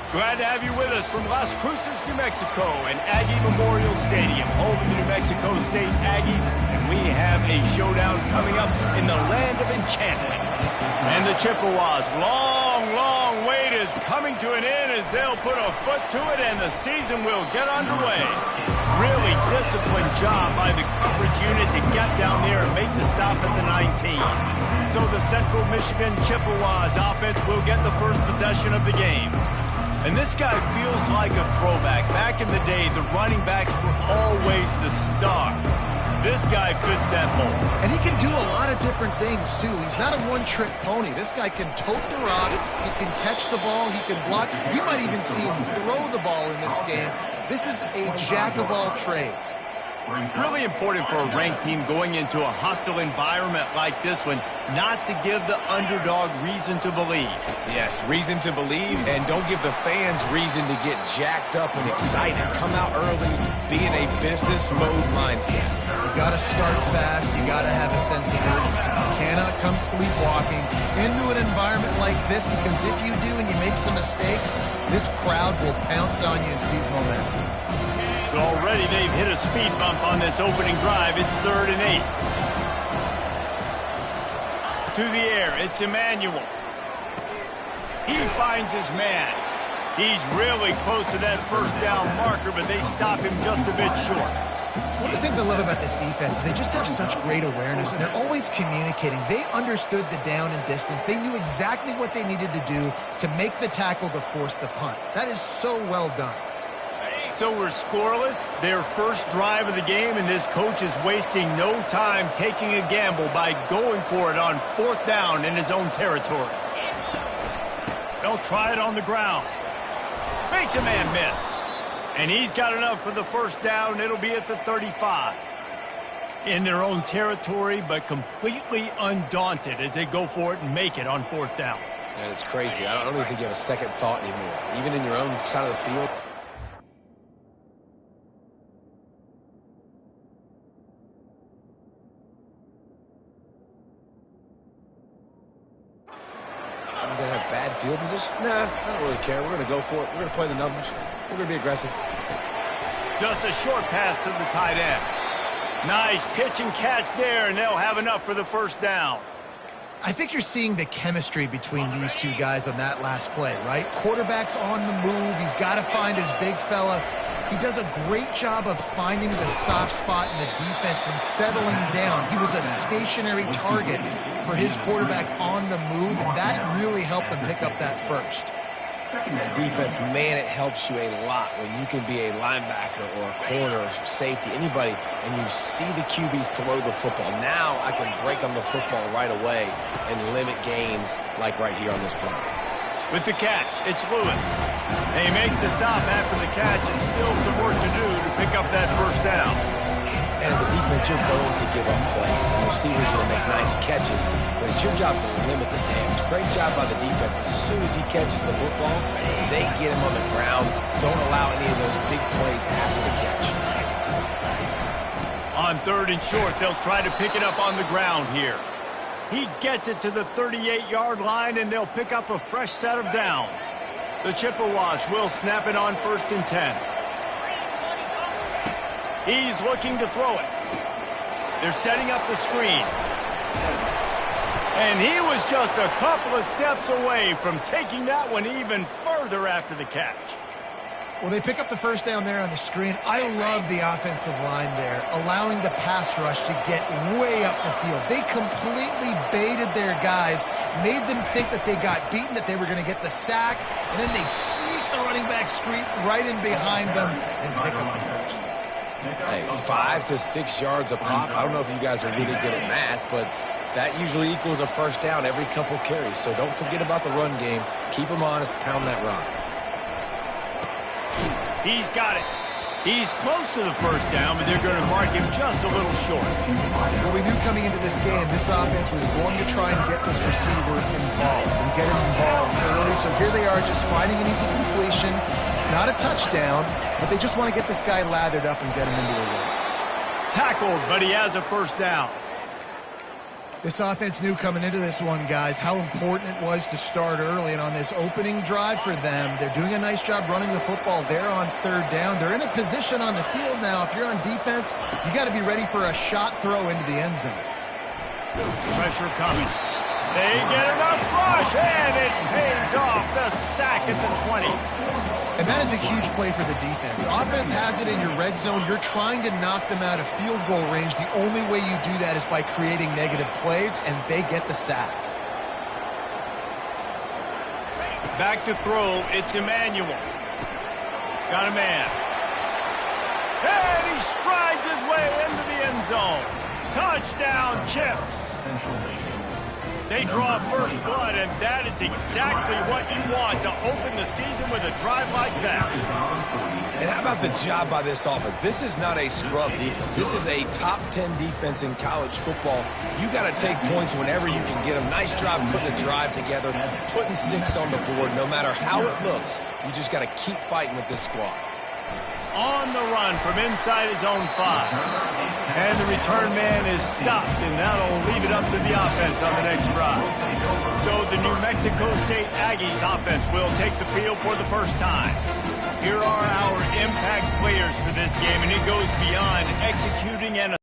Glad to have you with us from Las Cruces, New Mexico, and Aggie Memorial Stadium, home of the New Mexico State Aggies, and we have a showdown coming up in the land of enchantment. And the Chippewas' long wait is coming to an end as they'll put a foot to it and the season will get underway. Really disciplined job by the coverage unit to get down there and make the stop at the 19. So the Central Michigan Chippewas offense will get the first possession of the game. And this guy feels like a throwback. Back in the day, the running backs were always the stars. This guy fits that mold. And he can do a lot of different things, too. He's not a one-trick pony. This guy can tote the rock, he can catch the ball, he can block. We might even see him throw the ball in this game. This is a jack of all trades. Really important for a ranked team going into a hostile environment like this one, not to give the underdog reason to believe. Yes, reason to believe, and don't give the fans reason to get jacked up and excited. Come out early, be in a business mode mindset. You gotta start fast, you gotta have a sense of urgency. You cannot come sleepwalking into an environment like this, because if you do and you make some mistakes, this crowd will pounce on you and seize momentum. So already they've hit a speed bump on this opening drive. It's 3rd and 8. To the air, it's Emmanuel. He finds his man. He's really close to that first down marker, but they stop him just a bit short. One of the things I love about this defense is they just have such great awareness, and they're always communicating. They understood the down and distance. They knew exactly what they needed to do to make the tackle to force the punt. That is so well done. So we're scoreless, their first drive of the game, and this coach is wasting no time taking a gamble by going for it on 4th down in his own territory. They'll try it on the ground. Makes a man miss. And he's got enough for the first down. It'll be at the 35. In their own territory, but completely undaunted as they go for it and make it on 4th down. And it's crazy. I don't even think you have a second thought anymore. Even in your own side of the field. Field position? Nah, I don't really care. We're going to go for it. We're going to play the numbers. We're going to be aggressive. Just a short pass to the tight end. Nice pitch and catch there, and they'll have enough for the first down. I think you're seeing the chemistry between these two guys on that last play, right? Quarterback's on the move. He's got to find his big fella. He does a great job of finding the soft spot in the defense and settling down. He was a stationary target for his quarterback on the move, and that really helped him pick up that first. That defense, man, it helps you a lot when you can be a linebacker or a corner or safety, anybody, and you see the QB throw the football. Now I can break on the football right away and limit gains like right here on this play. With the catch, it's Lewis. They make the stop after the catch, and still some work to do to pick up that first down. And as a defense, you're going to give up plays, and the receiver's going to make nice catches, but it's your job to limit the damage. Great job by the defense. As soon as he catches the football, they get him on the ground. Don't allow any of those big plays after the catch. On 3rd and short, they'll try to pick it up on the ground here. He gets it to the 38-yard line, and they'll pick up a fresh set of downs. The Chippewas will snap it on 1st and 10. He's looking to throw it. They're setting up the screen. And he was just a couple of steps away from taking that one even further after the catch. Well, they pick up the first down there on the screen. I love the offensive line there, allowing the pass rush to get way up the field. They completely baited their guys, made them think that they got beaten, that they were going to get the sack, and then they sneak the running back screen right in behind them and pick up the first. Hey, 5 to 6 yards a pop. I don't know if you guys are really good at math, but that usually equals a first down every couple carries. So don't forget about the run game. Keep them honest, pound that rock. He's got it. He's close to the first down, but they're going to mark him just a little short. Well, we knew coming into this game, this offense was going to try and get this receiver involved and get him involved early. So here they are just finding an easy completion. It's not a touchdown, but they just want to get this guy lathered up and get him into a run. Tackled, but he has a first down. This offense knew coming into this one, guys, how important it was to start early. And on this opening drive for them, they're doing a nice job running the football. They're on third down. They're in a position on the field now. If you're on defense, you got to be ready for a shot throw into the end zone. Pressure coming. They get enough rush, and it pays off. The sack at the 20. And that is a huge play for the defense. Offense has it in your red zone. You're trying to knock them out of field goal range. The only way you do that is by creating negative plays, and they get the sack. Back to throw. It's Emmanuel. Got a man. And he strides his way into the end zone. Touchdown, Chips. They draw first blood, and that is exactly what you want to open the season with a drive like that. And how about the job by this offense? This is not a scrub defense. This is a top 10 defense in college football. You got to take points whenever you can get them. Nice job putting the drive together, putting 6 on the board. No matter how it looks, you just got to keep fighting with this squad. On the run from inside his own 5. And the return man is stopped, and that'll leave it up to the offense on the next drive. So the New Mexico State Aggies offense will take the field for the first time. Here are our impact players for this game, and it goes beyond executing and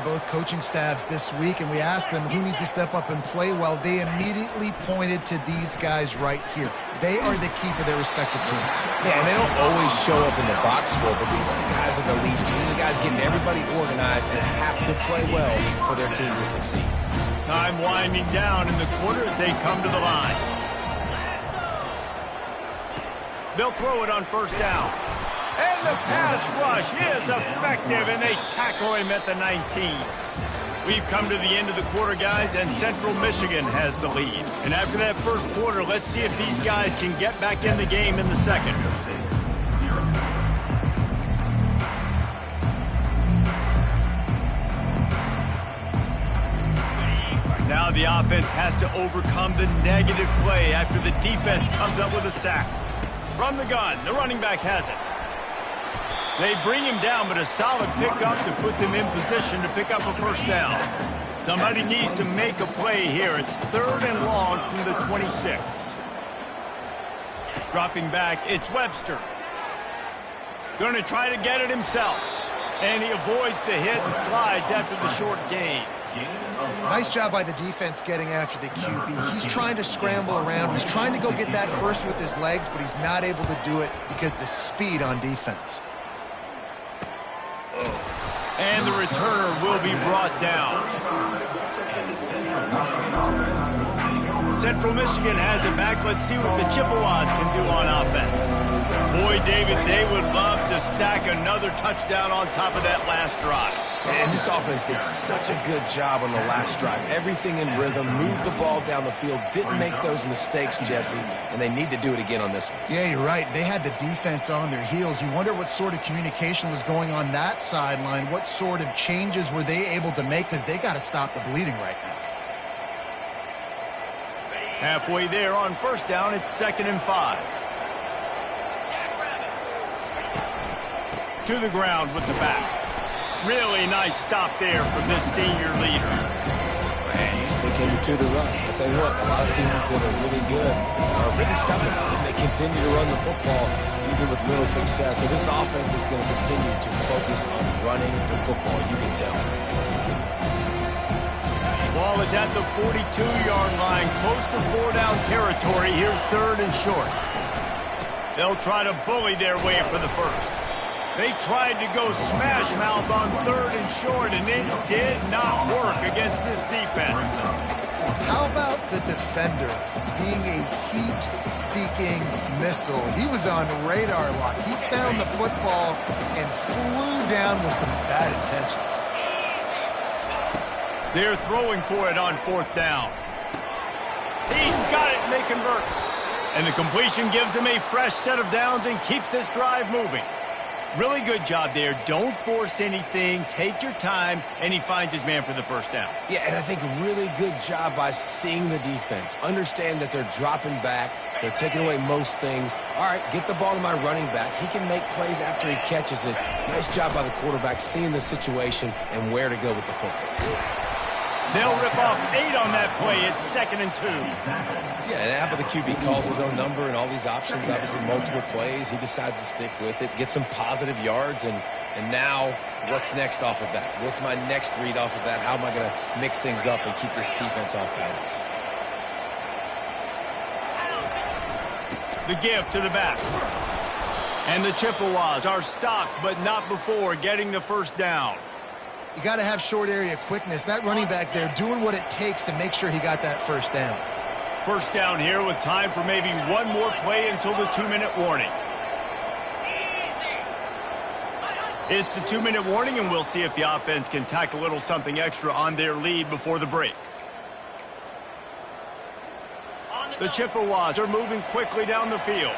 both coaching staffs this week, and we asked them who needs to step up and play well. They immediately pointed to these guys right here. They are the key for their respective teams. Yeah, and they don't always show up in the box score, but these are the guys are the leaders. These are the guys getting everybody organized and have to play well for their team to succeed. Time winding down in the quarter as they come to the line. They'll throw it on first down. And the pass rush is effective, and they tackle him at the 19. We've come to the end of the quarter, guys, and Central Michigan has the lead. And after that first quarter, let's see if these guys can get back in the game in the second. Now the offense has to overcome the negative play after the defense comes up with a sack. From the gun, the running back has it. They bring him down, but a solid pickup to put them in position to pick up a first down. Somebody needs to make a play here. It's 3rd and long from the 26. Dropping back, it's Webster. Going to try to get it himself. And he avoids the hit and slides after the short gain. Nice job by the defense getting after the QB. He's trying to scramble around. He's trying to go get that first with his legs, but he's not able to do it because of the speed on defense. And the returner will be brought down. Central Michigan has it back. Let's see what the Chippewas can do on offense. Boy, David, they would love to stack another touchdown on top of that last drive. And this offense did such a good job on the last drive. Everything in rhythm, moved the ball down the field, didn't make those mistakes, Jesse, and they need to do it again on this one. Yeah, you're right. They had the defense on their heels. You wonder what sort of communication was going on that sideline. What sort of changes were they able to make, because they got to stop the bleeding right now. Halfway there on first down, it's 2nd and 5. To the ground with the back. Really nice stop there from this senior leader. And sticking to the run. I'll tell you what, a lot of teams that are really good are really stubborn, and they continue to run the football even with little success. So this offense is going to continue to focus on running the football, you can tell. Ball is at the 42-yard line, close to 4-down territory. Here's 3rd and short. They'll try to bully their way for the first. They tried to go smash mouth on 3rd and short, and it did not work against this defense. How about the defender being a heat-seeking missile? He was on radar lock. He found the football and flew down with some bad intentions. They're throwing for it on 4th down. He's got it, and they convert. And the completion gives him a fresh set of downs and keeps this drive moving. Really good job there. Don't force anything. Take your time, and he finds his man for the first down. Yeah, and I think really good job by seeing the defense. Understand that they're dropping back. They're taking away most things. All right, get the ball to my running back. He can make plays after he catches it. Nice job by the quarterback seeing the situation and where to go with the football. They'll rip off 8 on that play. It's 2nd and 2. Yeah, and how about the QB calls his own number and all these options, obviously multiple plays. He decides to stick with it, get some positive yards, and now what's next off of that? What's my next read off of that? How am I going to mix things up and keep this defense off balance? The give to the back. And the Chippewas are stopped, but not before getting the first down. You got to have short area quickness. That running back there doing what it takes to make sure he got that first down. First down here with time for maybe one more play until the 2-minute warning. It's the 2-minute warning, and we'll see if the offense can tack a little something extra on their lead before the break. The Chippewas are moving quickly down the field.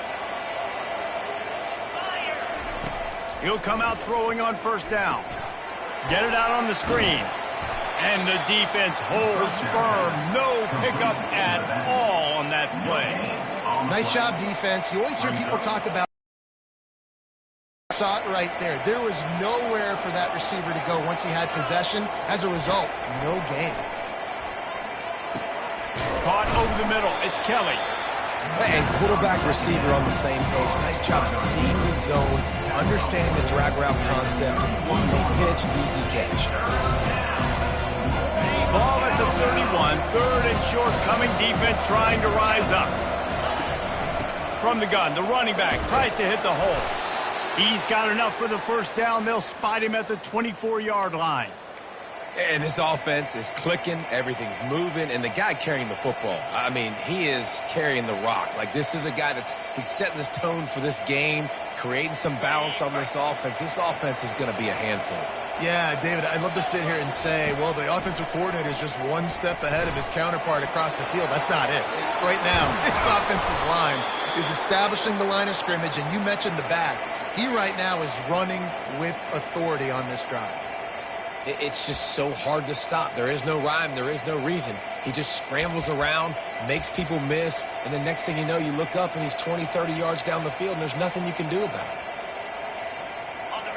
He'll come out throwing on first down. Get it out on the screen. And the defense holds firm. No pickup at all on that play. Nice job, defense. You always hear people talk about saw it right there. There was nowhere for that receiver to go once he had possession. As a result, no gain. Caught over the middle. It's Kelly. And quarterback receiver on the same page. Nice job seeing the zone, understanding the drag route concept. Easy pitch, easy catch. Ball at the 31. 3rd and short coming. Defense trying to rise up. From the gun, the running back tries to hit the hole. He's got enough for the first down. They'll spot him at the 24-yard line. And this offense is clicking, everything's moving, and the guy carrying the football, I mean, he is carrying the rock. Like, this is a guy he's setting this tone for this game, creating some balance on this offense. This offense is going to be a handful. Yeah, David, I'd love to sit here and say, well, the offensive coordinator is just one step ahead of his counterpart across the field. That's not it. Right now, this offensive line is establishing the line of scrimmage, and you mentioned the back. He right now is running with authority on this drive. It's just so hard to stop. There is no rhyme. There is no reason. He just scrambles around, makes people miss, and the next thing you know, you look up and he's 20, 30 yards down the field, and there's nothing you can do about it.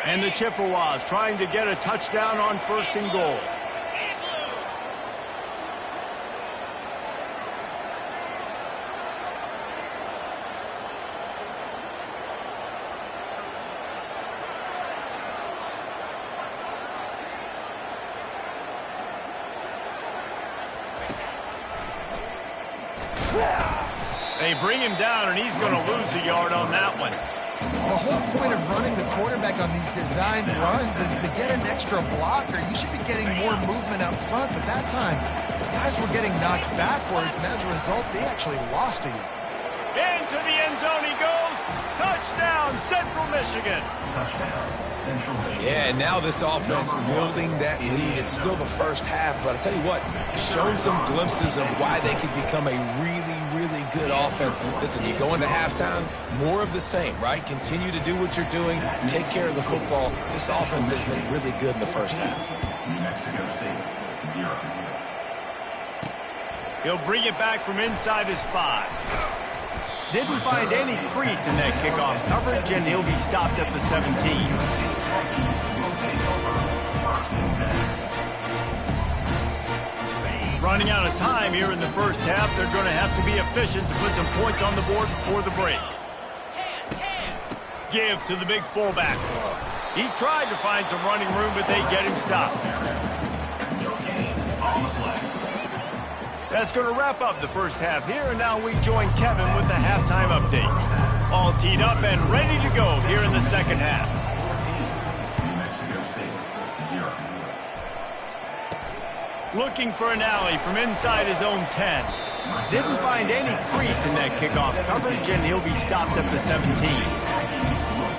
And the Chippewas trying to get a touchdown on 1st and goal. They bring him down, and he's going to lose a yard on that one. The whole point of running the quarterback on these designed runs is to get an extra blocker. You should be getting more movement up front, but that time, the guys were getting knocked backwards, and as a result, they actually lost a yard. Into the end zone he goes. Touchdown, Central Michigan. Yeah, and now this offense building that lead. It's still the first half, but I tell you what, shown some glimpses of why they could become a really, really good offense. Listen, you go into halftime, more of the same, right? Continue to do what you're doing, take care of the football. This offense has been really good in the first half. He'll bring it back from inside his 5. Didn't find any crease in that kickoff coverage, and he'll be stopped at the 17. Running out of time here in the first half. They're going to have to be efficient to put some points on the board before the break. Give to the big fullback. He tried to find some running room, but they get him stopped. That's going to wrap up the first half here, and now we join Kevin with the halftime update. All teed up and ready to go here in the second half. Looking for an alley from inside his own 10. Didn't find any crease in that kickoff coverage, and he'll be stopped at the 17.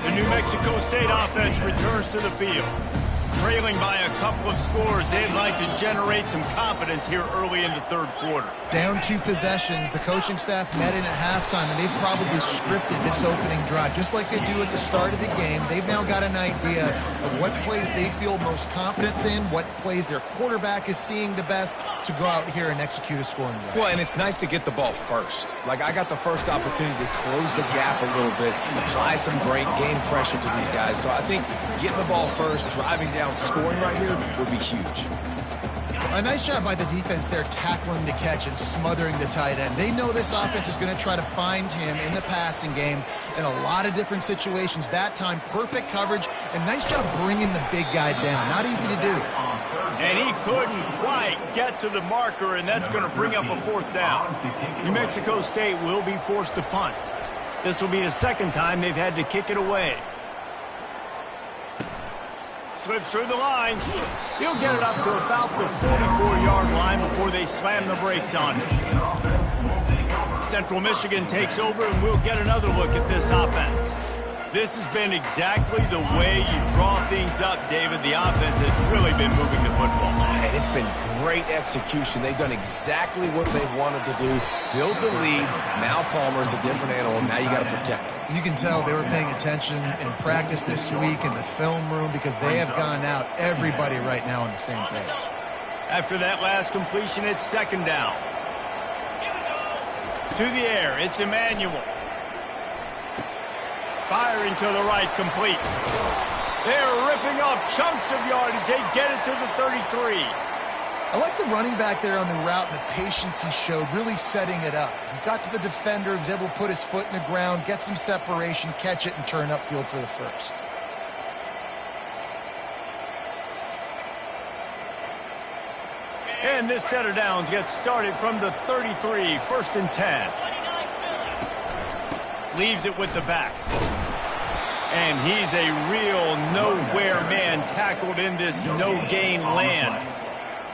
The New Mexico State offense returns to the field. Trailing by a couple of scores, they'd like to generate some confidence here early in the third quarter. Down 2 possessions, the coaching staff met in at halftime, and they've probably scripted this opening drive. Just like they do at the start of the game, they've now got an idea of what plays they feel most confident in, what plays their quarterback is seeing the best to go out here and execute a scoring drive. Well, and it's nice to get the ball first. Like, I got the first opportunity to close the gap a little bit, apply some great game pressure to these guys. So I think getting the ball first, driving down, scoring right here would be huge. A nice job by the defense there tackling the catch and smothering the tight end. They know this offense is going to try to find him in the passing game in a lot of different situations. That time, perfect coverage, and nice job bringing the big guy down. Not easy to do. And he couldn't quite get to the marker, and that's going to bring up a fourth down. New Mexico State will be forced to punt. This will be the second time they've had to kick it away. Slips through the line. He'll get it up to about the 44-yard line before they slam the brakes on him. Central Michigan takes over, and we'll get another look at this offense. This has been exactly the way you draw things up, David. The offense has really been moving the football. And it's been great execution. They've done exactly what they've wanted to do. Build the lead. Now Palmer's a different animal. Now you got to protect him. You can tell they were paying attention in practice this week in the film room because they have gone out, everybody right now on the same page. After that last completion, it's second down. To the air, it's Emmanuel. Firing to the right, complete. They're ripping off chunks of yardage. They get it to the 33. I like the running back there on the route and the patience he showed, really setting it up. He got to the defender, was able to put his foot in the ground, get some separation, catch it, and turn upfield for the first. And this set of downs gets started from the 33, first and 10. Leaves it with the back. And he's a real nowhere man tackled in this no-gain land.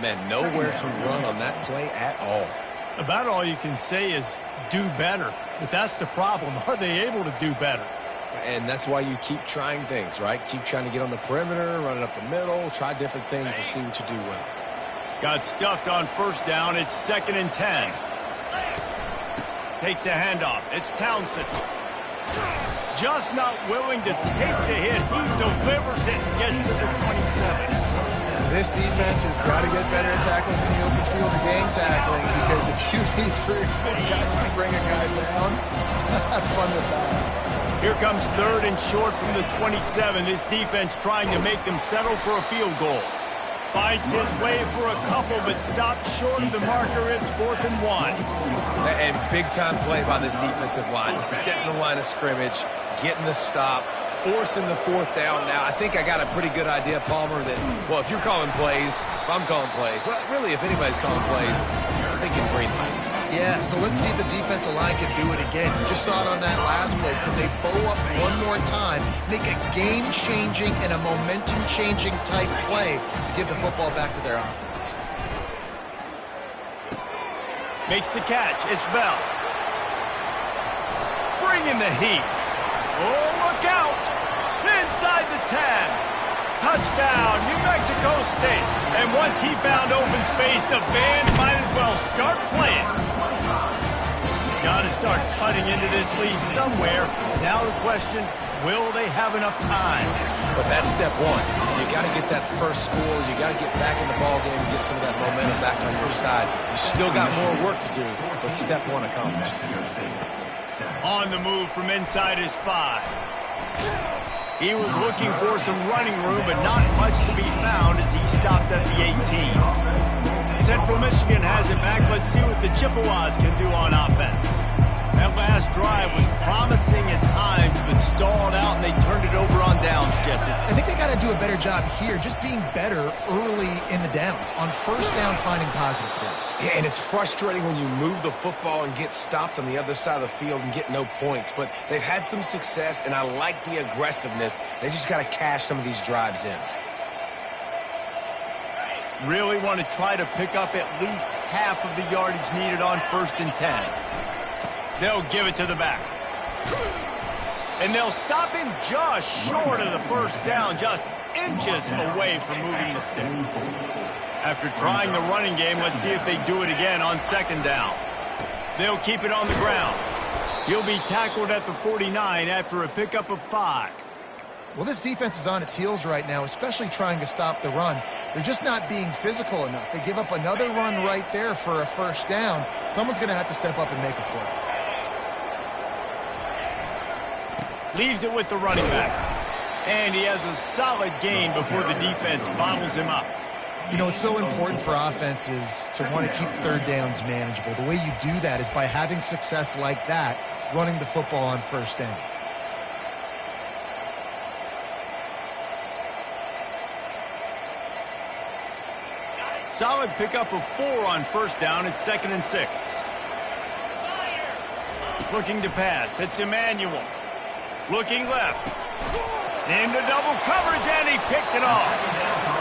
Man, nowhere to run on that play at all. About all you can say is do better. But that's the problem. Are they able to do better? And that's why you keep trying things, right? Keep trying to get on the perimeter, run it up the middle, try different things to see what you do well. Got stuffed on first down. It's second and 10. Takes the handoff. It's Townsend. Just not willing to take the hit. He delivers it and gets to the 27. This defense has got to get better at tackling in the open field or game tackling, because if you need 3 or 4 guys to bring a guy down, have fun with that. Here comes third and short from the 27. This defense trying to make them settle for a field goal. Fights his way for a couple, but stops short of the marker. It's 4th and 1. And big-time play by this defensive line. Setting the line of scrimmage, getting the stop, forcing the 4th down. Now, I think I got a pretty good idea, Palmer, that, well, if you're calling plays, if I'm calling plays, well, really, if anybody's calling plays, I think in green light. Yeah, so let's see if the defensive line can do it again. You just saw it on that last play. Can they bow up one more time, make a game-changing and a momentum-changing type play to give the football back to their offense? Makes the catch. It's Bell. Bringing the heat. Oh, look out. Inside the 10. Touchdown, New Mexico State. And once he found open space, the band might as well start playing. Got to start cutting into this lead somewhere. Now the question, will they have enough time? But that's step one. You got to get that first score. You got to get back in the ball game and get some of that momentum back on your side. You still got more work to do, but step one accomplished. On the move from inside his 5. He was looking for some running room, but not much to be found as he stopped at the 18. Central Michigan has it back. Let's see what the Chippewas can do on offense. That last drive was promising at times, but stalled out, and they turned it over on downs, Jesse. I think they got to do a better job here, just being better early in the downs. On first down, finding positive plays. Yeah, and it's frustrating when you move the football and get stopped on the other side of the field and get no points. But they've had some success, and I like the aggressiveness. They just got to cash some of these drives in. Really want to try to pick up at least half of the yardage needed on first and 10. They'll give it to the back. And they'll stop him just short of the first down, just inches away from moving the sticks. After trying the running game, let's see if they do it again on second down. They'll keep it on the ground. He'll be tackled at the 49 after a pickup of 5. Well, this defense is on its heels right now, especially trying to stop the run. They're just not being physical enough. They give up another run right there for a first down. Someone's going to have to step up and make a play. Leaves it with the running back. And he has a solid gain before the defense bottles him up. You know, it's so important for offenses to want to keep third downs manageable. The way you do that is by having success like that, running the football on first down. Solid pickup of 4 on first down. It's 2nd and 6. Looking to pass. It's Emmanuel. Looking left. Into double coverage, and he picked it off.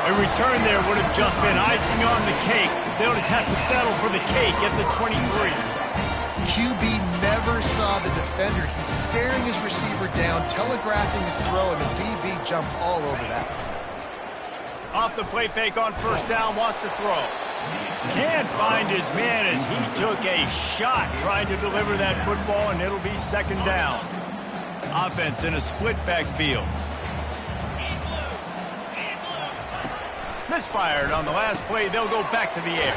A return there would have just been icing on the cake. They'll just have to settle for the cake at the 23. QB never saw the defender. He's staring his receiver down, telegraphing his throw, and the DB jumped all over that. Off the play fake on first down, wants to throw. Can't find his man as he took a shot trying to deliver that football, and it'll be 2nd down. Offense in a split backfield. Misfired on the last play. They'll go back to the air.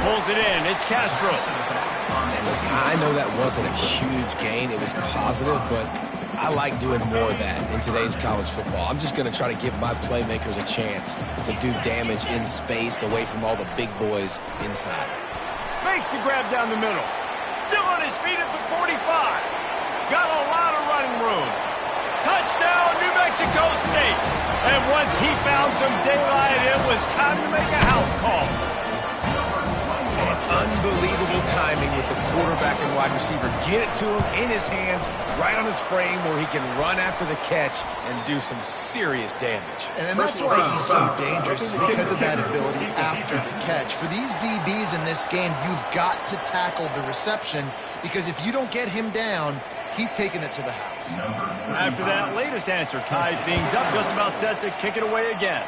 Pulls it in. It's Castro. And listen, I know that wasn't a huge gain. It was positive, but I like doing more of that in today's college football. I'm just going to try to give my playmakers a chance to do damage in space away from all the big boys inside. Makes the grab down the middle. Still on his feet at the 45. Got a lot of running room. Touchdown, New Mexico State. And once he found some daylight, it was time to make a house call. And unbelievable timing with the quarterback and wide receiver. Get it to him in his hands, right on his frame where he can run after the catch and do some serious damage. And that's why he's so dangerous, is because of that ability after the catch. For these DBs in this game, you've got to tackle the reception, because if you don't get him down, he's taking it to the house. After that latest answer tied things up, just about set to kick it away again.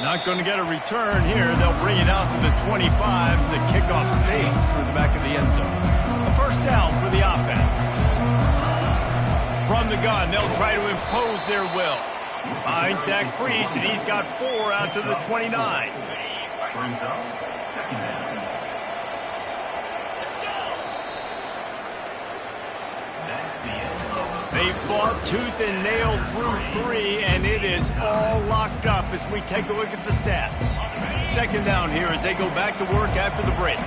Not going to get a return here. They'll bring it out to the 25 as the kickoff sails through the back of the end zone. A first down for the offense. From the gun, they'll try to impose their will. Finds Zach Priest, and he's got 4 out to the 29. They fought tooth and nail through 3, and it is all locked up as we take a look at the stats. 2nd down here as they go back to work after the break.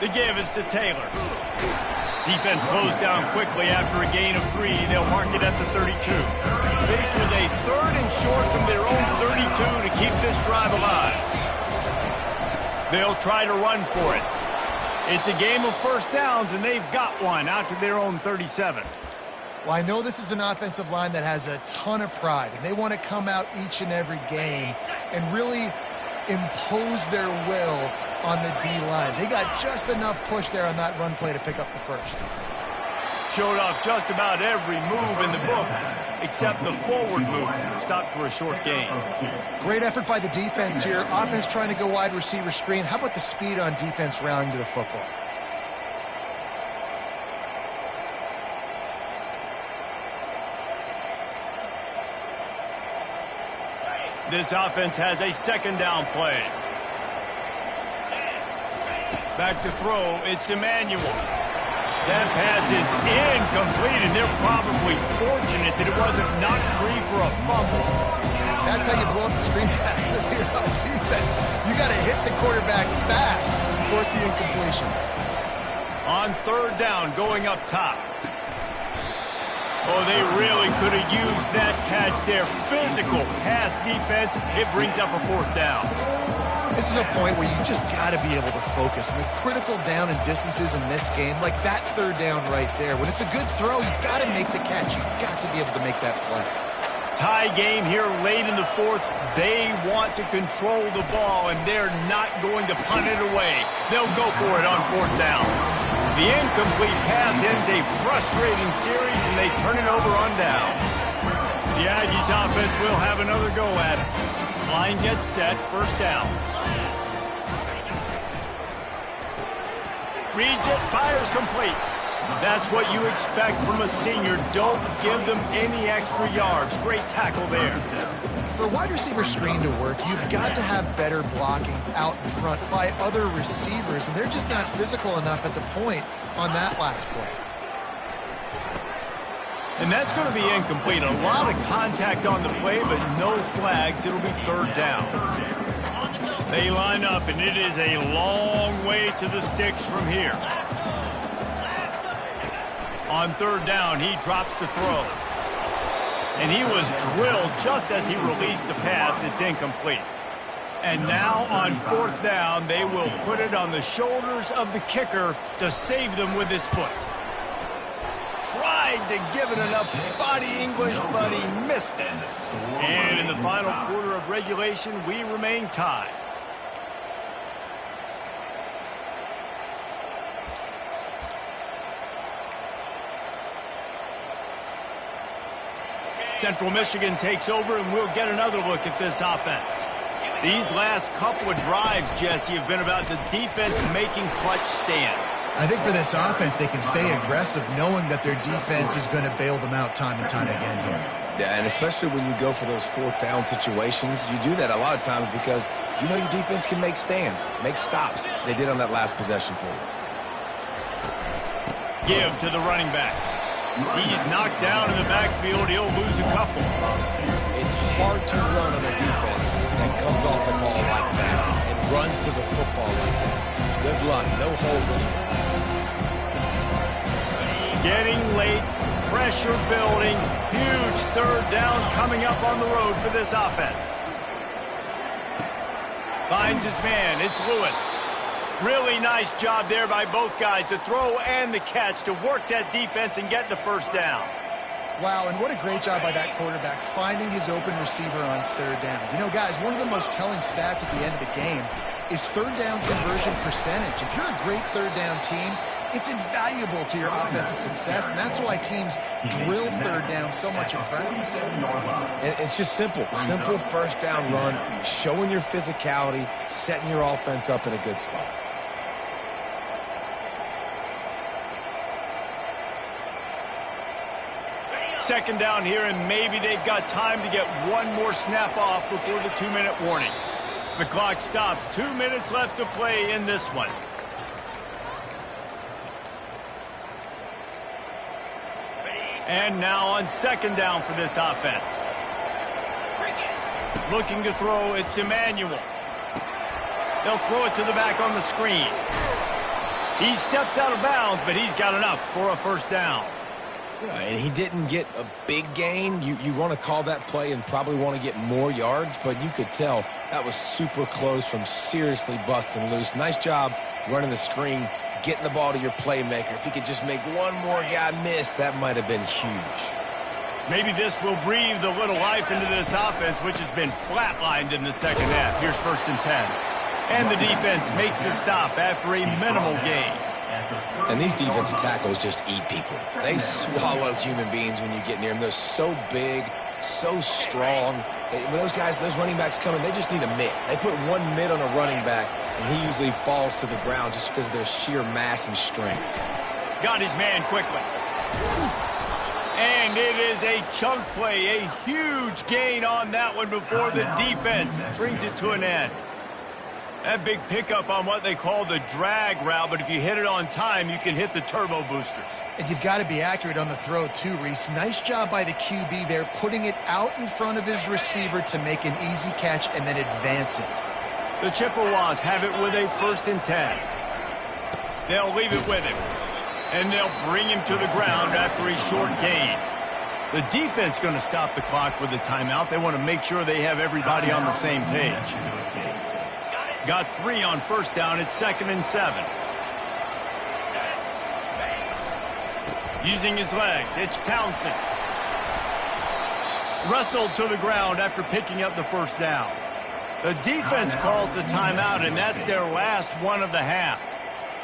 The give is to Taylor. Defense closed down quickly after a gain of 3. They'll mark it at the 32. Faced with a 3rd and short from their own 32 to keep this drive alive. They'll try to run for it. It's a game of first downs, and they've got one out to their own 37. Well, I know this is an offensive line that has a ton of pride, and they want to come out each and every game and really impose their will on the D-line. They got just enough push there on that run play to pick up the first. Showed off just about every move in the book, except the forward move. Stopped for a short gain. Great effort by the defense here. Offense trying to go wide receiver screen. How about the speed on defense rallying to the football? This offense has a 2nd down play. Back to throw, it's Emmanuel. That pass is incomplete, and they're probably fortunate that it wasn't knocked free for a fumble. That's how you blow up the screen pass if you're on defense. You got to hit the quarterback fast and force the incompletion. On 3rd down, going up top. Oh, they really could have used that catch there. Physical pass defense. It brings up a 4th down. This is a point where you just got to be able to focus. And the critical down and distances in this game, like that 3rd down right there, when it's a good throw, you got to make the catch. You got to be able to make that play. Tie game here late in the fourth. They want to control the ball, and they're not going to punt it away. They'll go for it on fourth down. The incomplete pass ends a frustrating series, and they turn it over on downs. The Aggies offense will have another go at it. Line gets set, first down. Reads it, fires complete. That's what you expect from a senior. Don't give them any extra yards. Great tackle there. For a wide receiver screen to work, you've got to have better blocking out in front by other receivers, and they're just not physical enough at the point on that last play. And that's going to be incomplete. A lot of contact on the play, but no flags. It'll be third down. They line up, and it is a long way to the sticks from here. On third down, he drops to throw. And he was drilled just as he released the pass. It's incomplete. And now on fourth down, they will put it on the shoulders of the kicker to save them with his foot. Tried to give it enough body English, but he missed it. And in the final quarter of regulation, we remain tied. Central Michigan takes over, and we'll get another look at this offense. These last couple of drives, Jesse, have been about the defense making clutch stand. I think for this offense, they can stay aggressive knowing that their defense is going to bail them out time and time again here. Yeah, and especially when you go for those fourth down situations, you do that a lot of times because you know your defense can make stands, make stops. They did on that last possession for you. Give to the running back. He's knocked down in the backfield. He'll lose a couple. It's hard to run on a defense that comes off the ball like that and runs to the football like that. Good luck. No holes anymore. Getting late. Pressure building. Huge third down coming up on the road for this offense. Finds his man. It's Lewis. Really nice job there by both guys to throw and the catch to work that defense and get the first down. Wow, and what a great job by that quarterback finding his open receiver on third down. You know, guys, one of the most telling stats at the end of the game is third down conversion percentage. If you're a great third down team, it's invaluable to your offensive success, and that's why teams drill third down so much in practice. And it's just simple. Simple first down run, showing your physicality, setting your offense up in a good spot. Second down here, and maybe they've got time to get one more snap off before the 2-minute warning. The clock stops. 2 minutes left to play in this one. And now on second down for this offense. Looking to throw, it's Emmanuel. They'll throw it to the back on the screen. He steps out of bounds, but he's got enough for a first down. And he didn't get a big gain. You want to call that play and probably want to get more yards, but you could tell that was super close from seriously busting loose. Nice job running the screen, getting the ball to your playmaker. If he could just make one more guy miss, that might have been huge. Maybe this will breathe a little life into this offense, which has been flatlined in the second half. Here's 1st and 10. And the defense makes the stop after a minimal gain. And these defensive tackles just eat people. They swallow human beings when you get near them. They're so big, so strong. When those guys, those running backs come in, they just need a mitt. They put one mitt on a running back, and he usually falls to the ground just because of their sheer mass and strength. Got his man quickly. And it is a chunk play, a huge gain on that one before the defense brings it to an end. That big pickup on what they call the drag route, but if you hit it on time, you can hit the turbo boosters. And you've got to be accurate on the throw too, Reese. Nice job by the QB there, putting it out in front of his receiver to make an easy catch and then advance it. The Chippewas have it with a 1st and 10. They'll leave it with him, and they'll bring him to the ground after a short gain. The defense going to stop the clock with a timeout. They want to make sure they have everybody on the same page. Got 3 on first down. It's 2nd and 7. Using his legs, it's Townsend. wrestled to the ground after picking up the first down. The defense calls the timeout, and that's their last one of the half.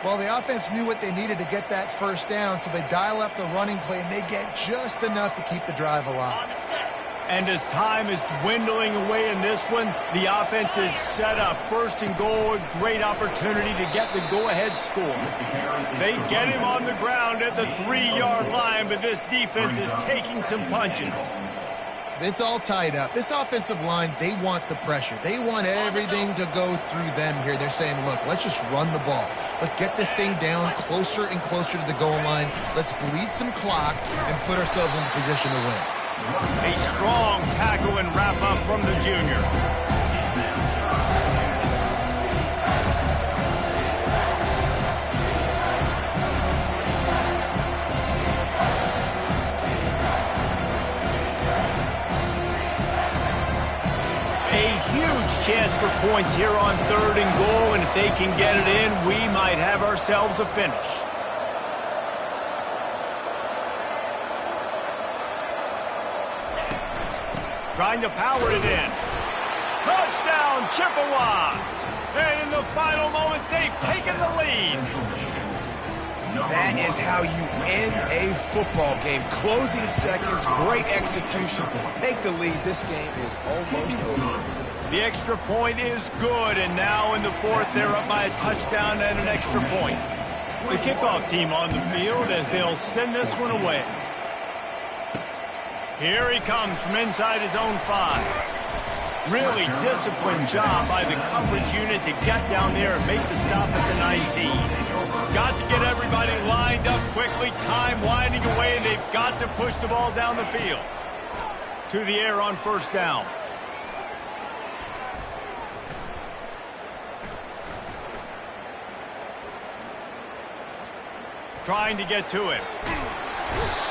Well, the offense knew what they needed to get that first down, so they dial up the running play, and they get just enough to keep the drive alive. And as time is dwindling away in this one, the offense is set up. First and goal, a great opportunity to get the go-ahead score. They get him on the ground at the 3-yard line, but this defense is taking some punches. It's all tied up. This offensive line, they want the pressure. They want everything to go through them here. They're saying, look, let's just run the ball. Let's get this thing down closer and closer to the goal line. Let's bleed some clock and put ourselves in position to win. A strong tackle and wrap-up from the junior. A huge chance for points here on 3rd and goal, and if they can get it in, we might have ourselves a finish. Trying to power it in. Touchdown, Chippewas! And in the final moments, they've taken the lead. That is how you end a football game. Closing seconds, great execution. Take the lead. This game is almost over. The extra point is good, and now in the 4th, they're up by a touchdown and an extra point. The kickoff team on the field as they'll send this one away. Here he comes from inside his own 5. Really disciplined job by the coverage unit to get down there and make the stop at the 19. Got to get everybody lined up quickly, time winding away, and they've got to push the ball down the field. To the air on 1st down. Trying to get to him.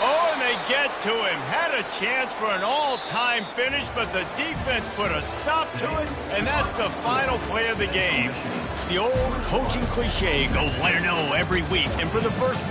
Oh, and they get to him. Had a chance for an all-time finish, but the defense put a stop to it, and that's the final play of the game. The old coaching cliche, go 1-0 every week, and for the first week,